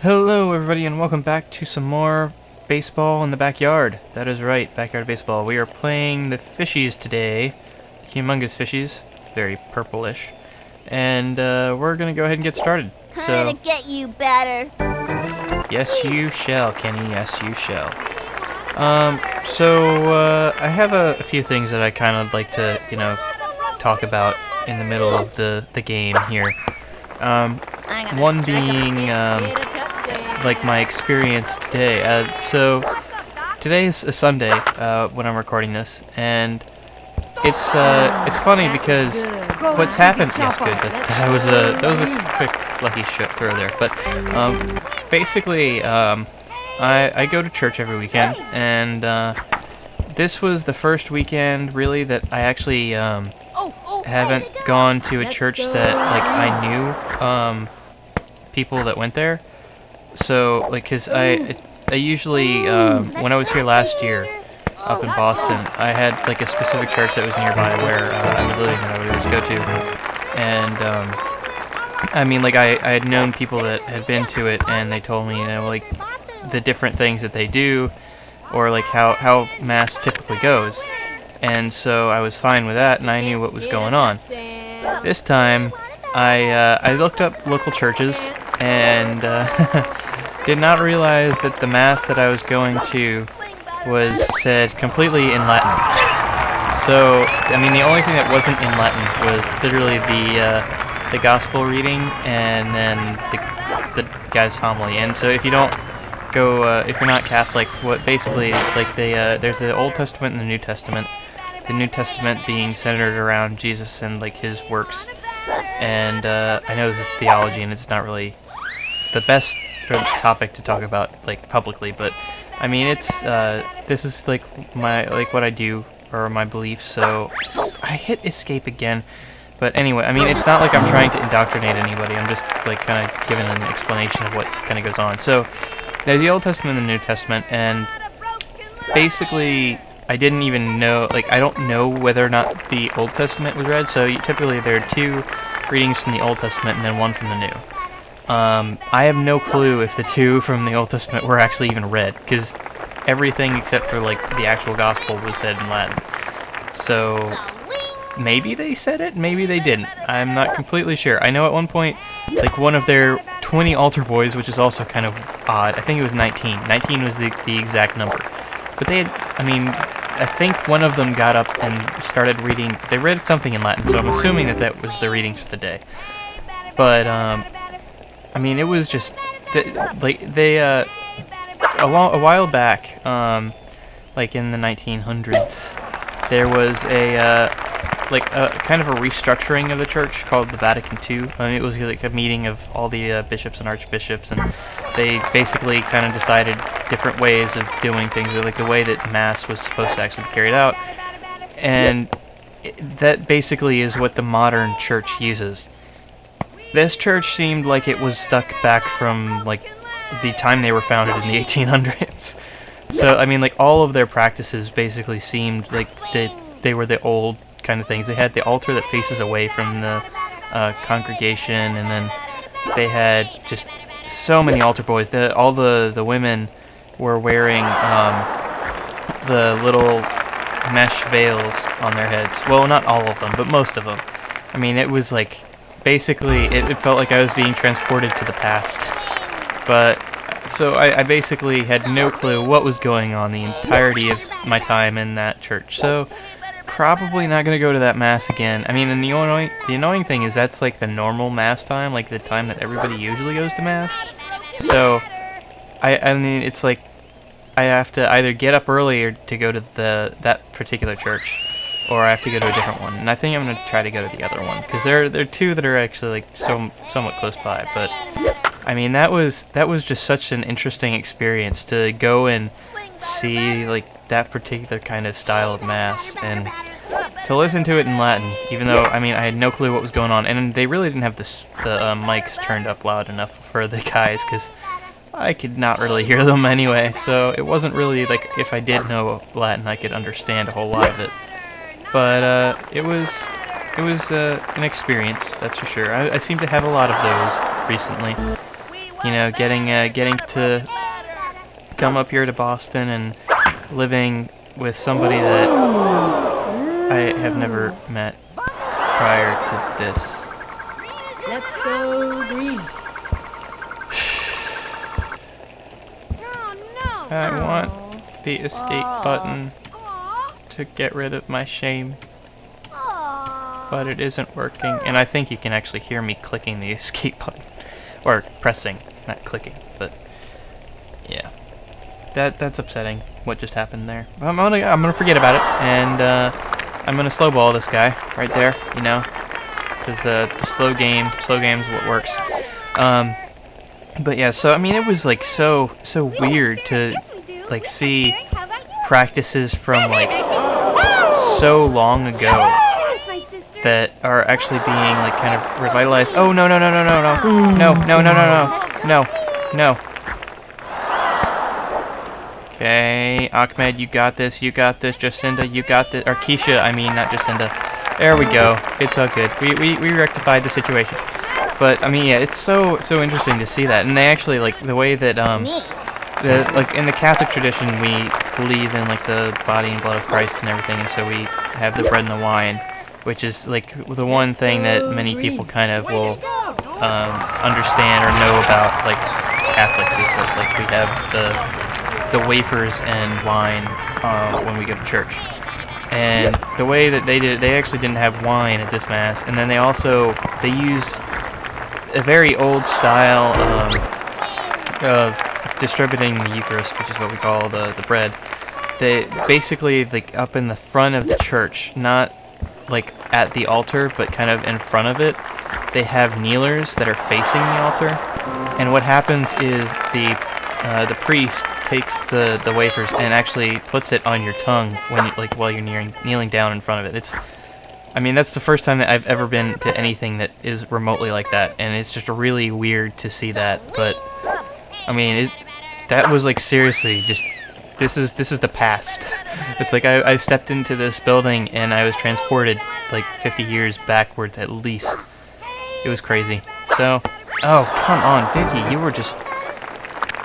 Hello everybody and welcome back to some more baseball in the backyard. That is right, backyard baseball. We are playing the fishies today. Humongous fishies. Very purplish. And we're going to go ahead and get started. Gonna get you better. Yes you shall, Kenny. Yes you shall. I have a few things that I kind of like to, talk about in the middle of the game here. One being, like my experience today. Today is a Sunday when I'm recording this, and it's funny because what's happened. Yes, good. That was a quick lucky throw there. But basically, I go to church every weekend, and this was the first weekend really that I actually haven't gone to a church that like I knew people that went there. So, like, cause I usually, when I was here last year, up in Boston, I had, like, a specific church that was nearby where I was living that I would always go to. And, I mean, like, I had known people that had been to it, and they told me, like, the different things that they do, or, like, how Mass typically goes. And so I was fine with that, and I knew what was going on. This time, I looked up local churches, and did not realize that the Mass that I was going to was said completely in Latin. So, I mean, the only thing that wasn't in Latin was literally the Gospel reading and then the guy's homily. And so if you don't go, if you're not Catholic, what basically it's like there's the Old Testament and the New Testament. The New Testament being centered around Jesus and like his works. And I know this is theology and it's not really the best topic to talk about like publicly, but I mean it's this is like what I do or my beliefs. So I hit escape again, but anyway, I mean it's not like I'm trying to indoctrinate anybody. I'm just like kind of giving an explanation of what kind of goes on. So there's the Old Testament and the New Testament, and basically I didn't even know, like I don't know whether or not the Old Testament was read. So typically there are two readings from the Old Testament and then one from the New. I have no clue if the two from the Old Testament were actually even read, because everything except for like the actual Gospel was said in Latin. So maybe they said it, maybe they didn't. I'm not completely sure. I know at one point, like one of their 20 altar boys, which is also kind of odd. I think it was 19. 19 was the exact number. But they had, I mean, I think one of them got up and started reading. They read something in Latin, so I'm assuming that was the readings for the day. But I mean, it was just a while back, like in the 1900s, there was a kind of a restructuring of the church called the Vatican II. It was like a meeting of all the bishops and archbishops, and they basically kind of decided different ways of doing things, like the way that Mass was supposed to actually be carried out, and that basically is what the modern church uses. This church seemed like it was stuck back from, like, the time they were founded in the 1800s. So, I mean, like, all of their practices basically seemed like they were the old kind of things. They had the altar that faces away from the congregation, and then they had just so many altar boys. All the women were wearing the little mesh veils on their heads. Well, not all of them, but most of them. I mean, it was like... Basically, it felt like I was being transported to the past. But, so I basically had no clue what was going on the entirety of my time in that church. So, probably not going to go to that Mass again. I mean, and the annoying thing is that's like the normal Mass time, like the time that everybody usually goes to Mass. So, I mean, it's like I have to either get up earlier to go to that particular church, or I have to go to a different one. And I think I'm going to try to go to the other one, because there are two that are actually like somewhat close by. But I mean, that was just such an interesting experience to go and see like that particular kind of style of Mass, and to listen to it in Latin, even though I mean I had no clue what was going on, and they really didn't have the mics turned up loud enough for the guys, because I could not really hear them anyway. So it wasn't really like if I did know Latin I could understand a whole lot of it. But it was an experience, that's for sure. I seem to have a lot of those recently. you know, getting to come up here to Boston and living with somebody that I have never met prior to this. Let's go green. I want the escape button to get rid of my shame, but it isn't working. And I think you can actually hear me clicking the escape button, or pressing, not clicking. But yeah, that's upsetting. What just happened there? I'm gonna forget about it, and I'm gonna slow ball this guy right there. You know, because the slow game is what works. But yeah, so I mean, it was like so weird to like see practices from like so long ago that are actually being like kind of revitalized. Oh no. Okay, Ahmed, you got this. Jacinda, you got this. Or Keisha, I mean, not Jacinda. There we go. It's all good. We rectified the situation. But I mean, yeah, it's so interesting to see that, and they actually like the way that like in the Catholic tradition, we believe in like the body and blood of Christ and everything, and so we have the bread and the wine, which is like the one thing that many people kind of will understand or know about like Catholics is that like we have the wafers and wine when we go to church. And the way that they did it, they actually didn't have wine at this mass, and then they use a very old style of distributing the Eucharist, which is what we call the bread. They basically, like, up in the front of the church, not like at the altar, but kind of in front of it, they have kneelers that are facing the altar. And what happens is the priest takes the wafers and actually puts it on your tongue when while you're kneeling down in front of it. I mean, that's the first time that I've ever been to anything that is remotely like that, and it's just really weird to see that. But I mean, that was like seriously just this is the past. It's like I stepped into this building and I was transported like 50 years backwards at least. It was crazy. So, oh come on, Vicky,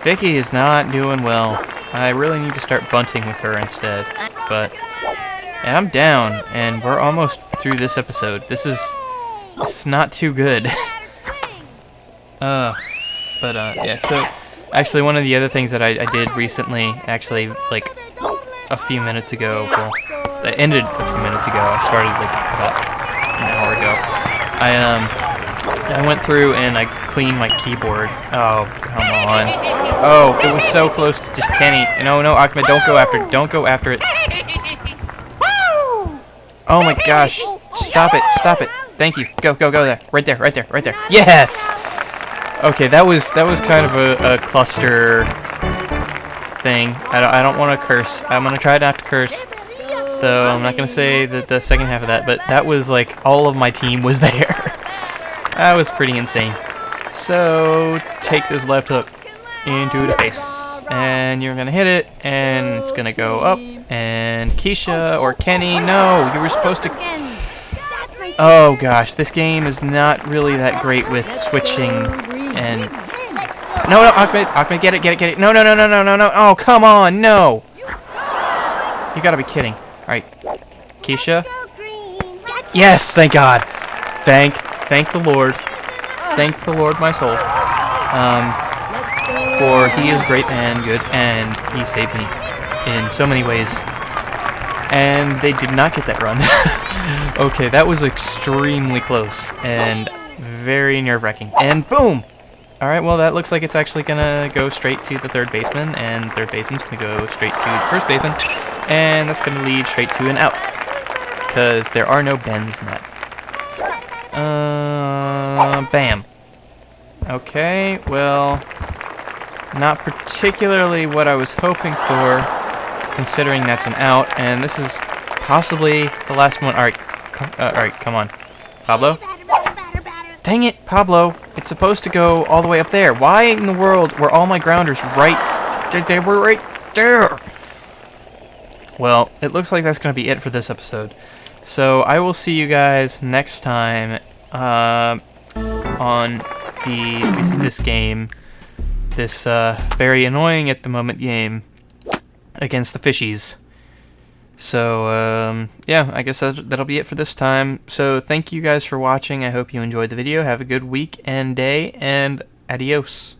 Vicky is not doing well. I really need to start bunting with her instead. But and I'm down, and we're almost through this episode. This is not too good. Yeah, so actually one of the other things that I did recently, actually like a few minutes ago, well, that ended a few minutes ago, I started like about an hour ago, I went through and I cleaned my keyboard. Oh, come on. Oh, it was so close to just Kenny. No, Ahmed, don't go after it. Oh my gosh. Stop it. Thank you. Go there. Right there. Yes! Okay, that was kind of a cluster thing. I don't want to curse. I'm going to try not to curse. So I'm not going to say the second half of that, but that was like all of my team was there. That was pretty insane. So take this left hook into the face. And you're going to hit it, and it's going to go up. And Keisha or Kenny, no, you were supposed to... Oh gosh, this game is not really that great with switching and... No, Ahmed, get it. No. Oh, come on, no. You gotta be kidding. Alright, Keisha. Yes, thank God. Thank the Lord. Thank the Lord, my soul. For he is great and good, and he saved me in so many ways. And they did not get that run. Okay, that was extremely close and very nerve-wracking. And boom! Alright, well that looks like it's actually gonna go straight to the third baseman, and third baseman's gonna go straight to the first baseman, and that's gonna lead straight to an out. Because there are no bends in that. Bam. Okay, well, not particularly what I was hoping for, considering that's an out, and this is possibly the last one. Alright, come on. Pablo? Dang it, Pablo. It's supposed to go all the way up there. Why in the world were all my grounders they were right there? Well, it looks like that's going to be it for this episode. So I will see you guys next time on this game. this very annoying at the moment game against the fishies. So, yeah, I guess that'll be it for this time. So, thank you guys for watching. I hope you enjoyed the video. Have a good week and day, and adios.